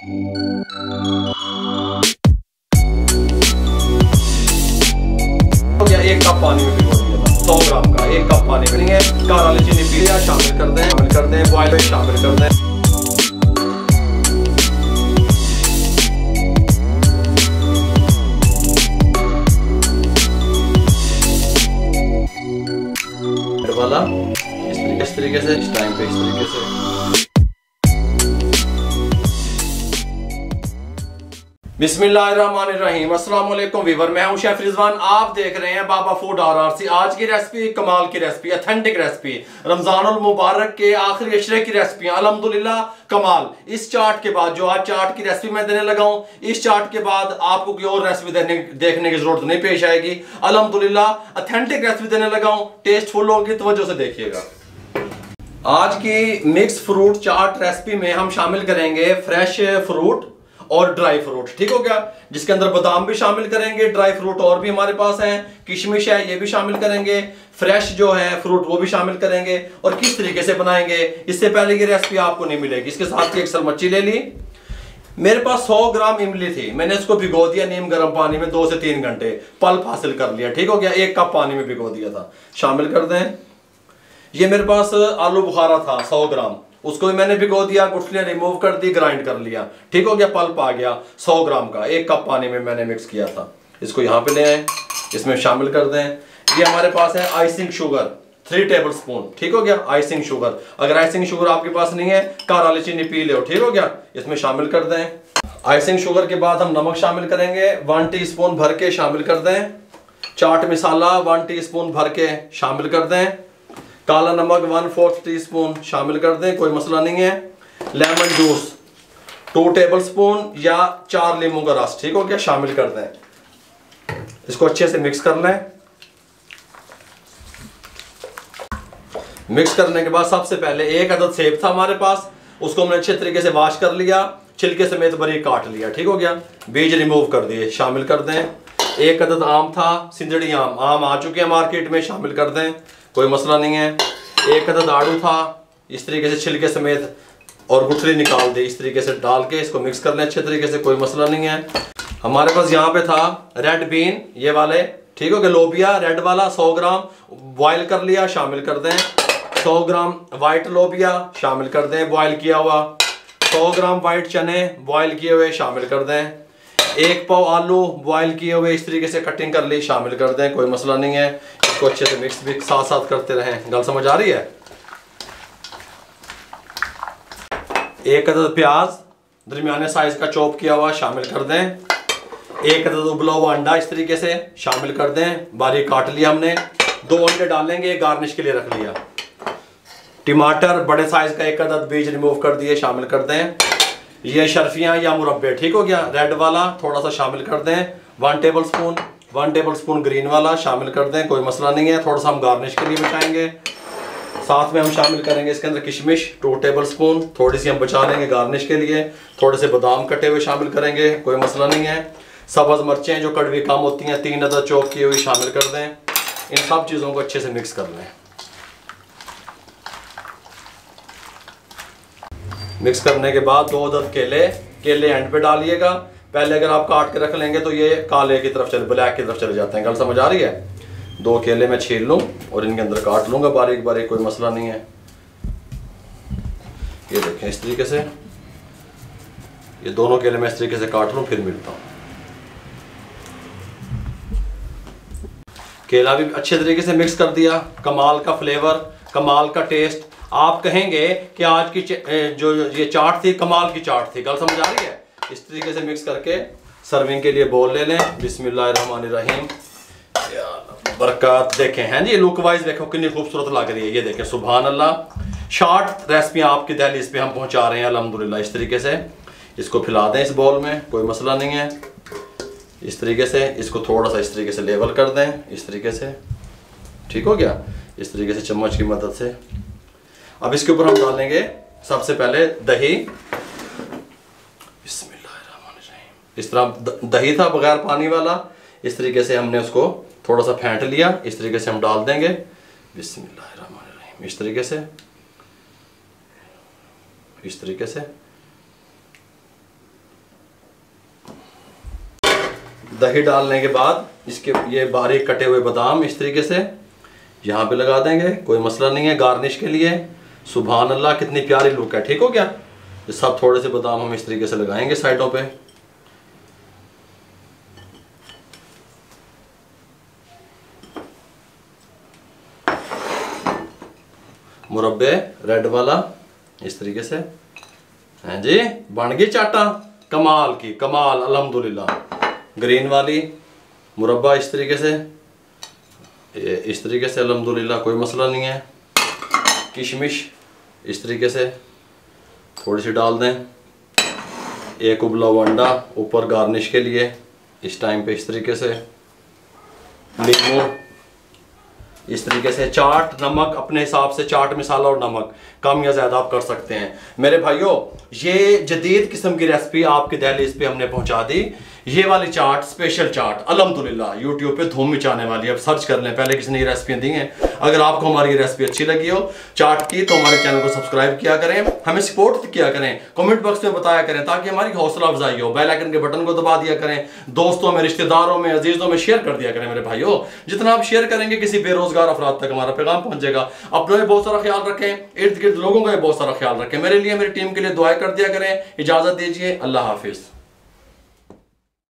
एक कप पानी में भिगो दिया था 100 ग्राम का, 1 कप पानी में नहीं है। काला वाली चीनी पी लिया, शामिल कर दें, बॉयल में शामिल कर दें। वाला इस तरीके से, इस टाइम पे इस तरीके से। बिस्मिल्लाहिर्रहमानिर्रहीम। अस्सलाम वालेकुम वीवर, मैं हूं शेफ रिजवान। आप देख रहे हैं बाबा फूड RRC। आज की रेसिपी कमाल की रेसिपी, ऑथेंटिक रेसिपी, रमजानुल मुबारक के आखिरी अशरे की रेसिपी, अल्हम्दुलिल्लाह कमाल। इस चाट के बाद, जो आज चाट की रेसिपी मैं देने लगा हूं, इस चाट के बाद आपको कोई और रेसिपी देखने की जरूरत नहीं पेश आएगी। अल्हम्दुलिल्लाह ऑथेंटिक रेसिपी देने लगा हूं, टेस्टफुल होगी, तवज्जो से देखिएगा। आज की मिक्स फ्रूट चाट रेसिपी में हम शामिल करेंगे फ्रेश फ्रूट और ड्राई फ्रूट, ठीक हो गया, जिसके अंदर बादाम भी शामिल करेंगे, ड्राई फ्रूट और भी हमारे पास हैं, किशमिश है ये भी शामिल करेंगे, फ्रेश जो है फ्रूट वो भी शामिल करेंगे। और किस तरीके से बनाएंगे, इससे पहले की रेसिपी आपको नहीं मिलेगी। इसके साथ की एक सलमच्ची ले ली। मेरे पास 100 ग्राम इमली थी, मैंने इसको भिगो दिया नीम गर्म पानी में 2 से 3 घंटे, पल्प हासिल कर लिया, ठीक हो गया। 1 कप पानी में भिगो दिया था, शामिल कर दें। ये मेरे पास आलू बुखारा था 100 ग्राम, उसको भी मैंने भिगो दिया, गुठलियां रिमूव कर दी, ग्राइंड कर लिया, ठीक हो गया। पल्प आ गया 100 ग्राम का, 1 कप पानी में मैंने मिक्स किया था। इसको यहाँ पे ले आए, इसमें शामिल कर दें। ये हमारे पास है आइसिंग शुगर 3 टेबल स्पून, ठीक हो गया। आइसिंग शुगर, अगर आइसिंग शुगर आपके पास नहीं है, काला वाली चीनी पी लो, ठीक हो गया। इसमें शामिल कर दें। आइसिंग शुगर के बाद हम नमक शामिल करेंगे, 1 टीस्पून भर के शामिल कर दें। चाट मसाला 1 टीस्पून भर के शामिल कर दें। काला नमक 1/4 टीस्पून शामिल कर दें, कोई मसला नहीं है। लेमन जूस 2 टेबल स्पून या 4 नींबू का रस, ठीक हो गया, शामिल कर दें। इसको अच्छे से मिक्स कर लें। मिक्स करने के बाद सबसे पहले 1 अदद सेब था हमारे पास, उसको हमने अच्छे तरीके से वॉश कर लिया, छिलके समेत बारीक काट लिया, ठीक हो गया। बीज रिमूव कर दिए, शामिल कर दें। 1 अदद आम था, सिंदड़ी आम आ चुके हैं मार्केट में, शामिल कर दें, कोई मसला नहीं है। 1 अदद आड़ू था, इस तरीके से छिलके समेत और गुठली निकाल दे, इस तरीके से डाल के इसको मिक्स कर लें अच्छे तरीके से, कोई मसला नहीं है। हमारे पास यहाँ पे था रेड बीन, ये वाले, ठीक हो गया, लोबिया रेड वाला 100 ग्राम बॉयल कर लिया, शामिल कर दें। 100 ग्राम वाइट लोबिया शामिल कर दें, बॉयल किया हुआ। 100 ग्राम वाइट चने बॉयल किए हुए शामिल कर दें। 1 पाव आलू बॉयल किए हुए इस तरीके से कटिंग कर ली, शामिल कर दें, कोई मसला नहीं है। इसको अच्छे से मिक्स भी साथ साथ करते रहें। गल समझ आ रही है। 1 अदद प्याज दरमियाने साइज का चॉप किया हुआ शामिल कर दें। 1 अदद उबला हुआ अंडा इस तरीके से शामिल कर दें, बारीक काट लिया हमने। 2 अंडे डालेंगे, गार्निश के लिए रख लिया। टमाटर बड़े साइज का 1 अदद, बीज रिमूव कर दिए, शामिल कर दें। ये शर्फियाँ या मुरब्बे, ठीक हो गया, रेड वाला थोड़ा सा शामिल कर दें। 1 टेबल स्पून ग्रीन वाला शामिल कर दें, कोई मसला नहीं है। थोड़ा सा हम गार्निश के लिए बचाएंगे। साथ में हम शामिल करेंगे इसके अंदर किशमिश 2 टेबल स्पून, थोड़ी सी हम बचा लेंगे गार्निश के लिए। थोड़े से बादाम कटे हुए शामिल करेंगे, कोई मसला नहीं है। सब्ज़ मिर्चें जो कड़वी कम होती हैं 3 अदद चॉप की हुई शामिल कर दें। इन सब चीज़ों को अच्छे से मिक्स कर लें। मिक्स करने के बाद 2 अदद केले एंड पे डालिएगा। पहले अगर आप काट के रख लेंगे तो ये काले की तरफ ब्लैक की तरफ चले जाते हैं। गल समझ आ रही है। 2 केले मैं छील लूँ और इनके अंदर काट लूँगा बारीक बारीक, कोई मसला नहीं है। ये देखें इस तरीके से, ये दोनों केले मैं इस तरीके से काट लूँ, फिर मिलता हूँ। केला भी अच्छे तरीके से मिक्स कर दिया। कमाल का फ्लेवर, कमाल का टेस्ट। आप कहेंगे कि आज की जो ये चाट थी कमाल की चाट थी। गल समझ आ रही है। इस तरीके से मिक्स करके सर्विंग के लिए बोल ले लें। बिस्मिल्लाहिर्रहमानिर्रहीम, बरकत। देखें हैं जी, लुक वाइज देखो कितनी खूबसूरत लग रही है। ये देखें, सुभान अल्लाह। शॉर्ट रेसिपियाँ आपकी दहलीज पे हम पहुंचा रहे हैं अल्हम्दुलिल्लाह। इस तरीके से इसको फैला दें इस बॉल में, कोई मसला नहीं है। इस तरीके से इसको थोड़ा सा इस तरीके से लेवल कर दें, इस तरीके से, ठीक हो गया। इस तरीके से चम्मच की मदद से अब इसके ऊपर हम डालेंगे सबसे पहले दही। इस तरह दही था बगैर पानी वाला, इस तरीके से हमने उसको थोड़ा सा फेंट लिया, इस तरीके से हम डाल देंगे। बिस्मिल्लाहिर्रहमानिर्रहीम, इस तरीके से, इस तरीके से दही डालने के बाद इसके ये बारीक कटे हुए बादाम इस तरीके से यहाँ पे लगा देंगे, कोई मसला नहीं है। गार्निश के लिए सुभान अल्लाह कितनी प्यारी लुक है। ठीक हो गया। ये सब थोड़े से बादाम हम इस तरीके से लगाएंगे साइडों पे। मुरब्बे रेड वाला इस तरीके से हैं जी, बन गई चाटा कमाल की, कमाल अल्हम्दुलिल्लाह। ग्रीन वाली मुरब्बा इस तरीके से, इस तरीके से अल्हम्दुलिल्लाह, कोई मसला नहीं है। किशमिश इस तरीके से थोड़ी सी डाल दें। एक उबला हुआ अंडा ऊपर गार्निश के लिए इस टाइम पे इस तरीके से। नींबू इस तरीके से। चाट नमक अपने हिसाब से, चाट मसाला और नमक कम या ज़्यादा आप कर सकते हैं। मेरे भाइयों, ये जदीद किस्म की रेसिपी आपके दहलीज पे हमने पहुंचा दी। ये वाली चाट, स्पेशल चाट अल्हम्दुलिल्लाह यूट्यूब पे धूम मचाने वाली है। अब सर्च कर लें, पहले किसी ने ये रेसिपियाँ दी हैं। अगर आपको हमारी ये रेसिपी अच्छी लगी हो चाट की तो हमारे चैनल को सब्सक्राइब किया करें, हमें सपोर्ट किया करें, कमेंट बॉक्स में बताया करें ताकि हमारी हौसला अफजाई हो। बेल आइकन के बटन को दबा दिया करें, दोस्तों में, रिश्तेदारों में, अजीजों में शेयर कर दिया करें। मेरे भाइयों, जितना आप शेयर करेंगे किसी बेरोजगार अफराद तक हमारा पैगाम पहुंचेगा। अपना भी बहुत सारा ख्याल रखें, इर्द गिर्द लोगों का भी बहुत सारा ख्याल रखें। मेरे लिए, मेरी टीम के लिए दुआएं कर दिया करें। इजाजत दीजिए, अल्लाह हाफिज।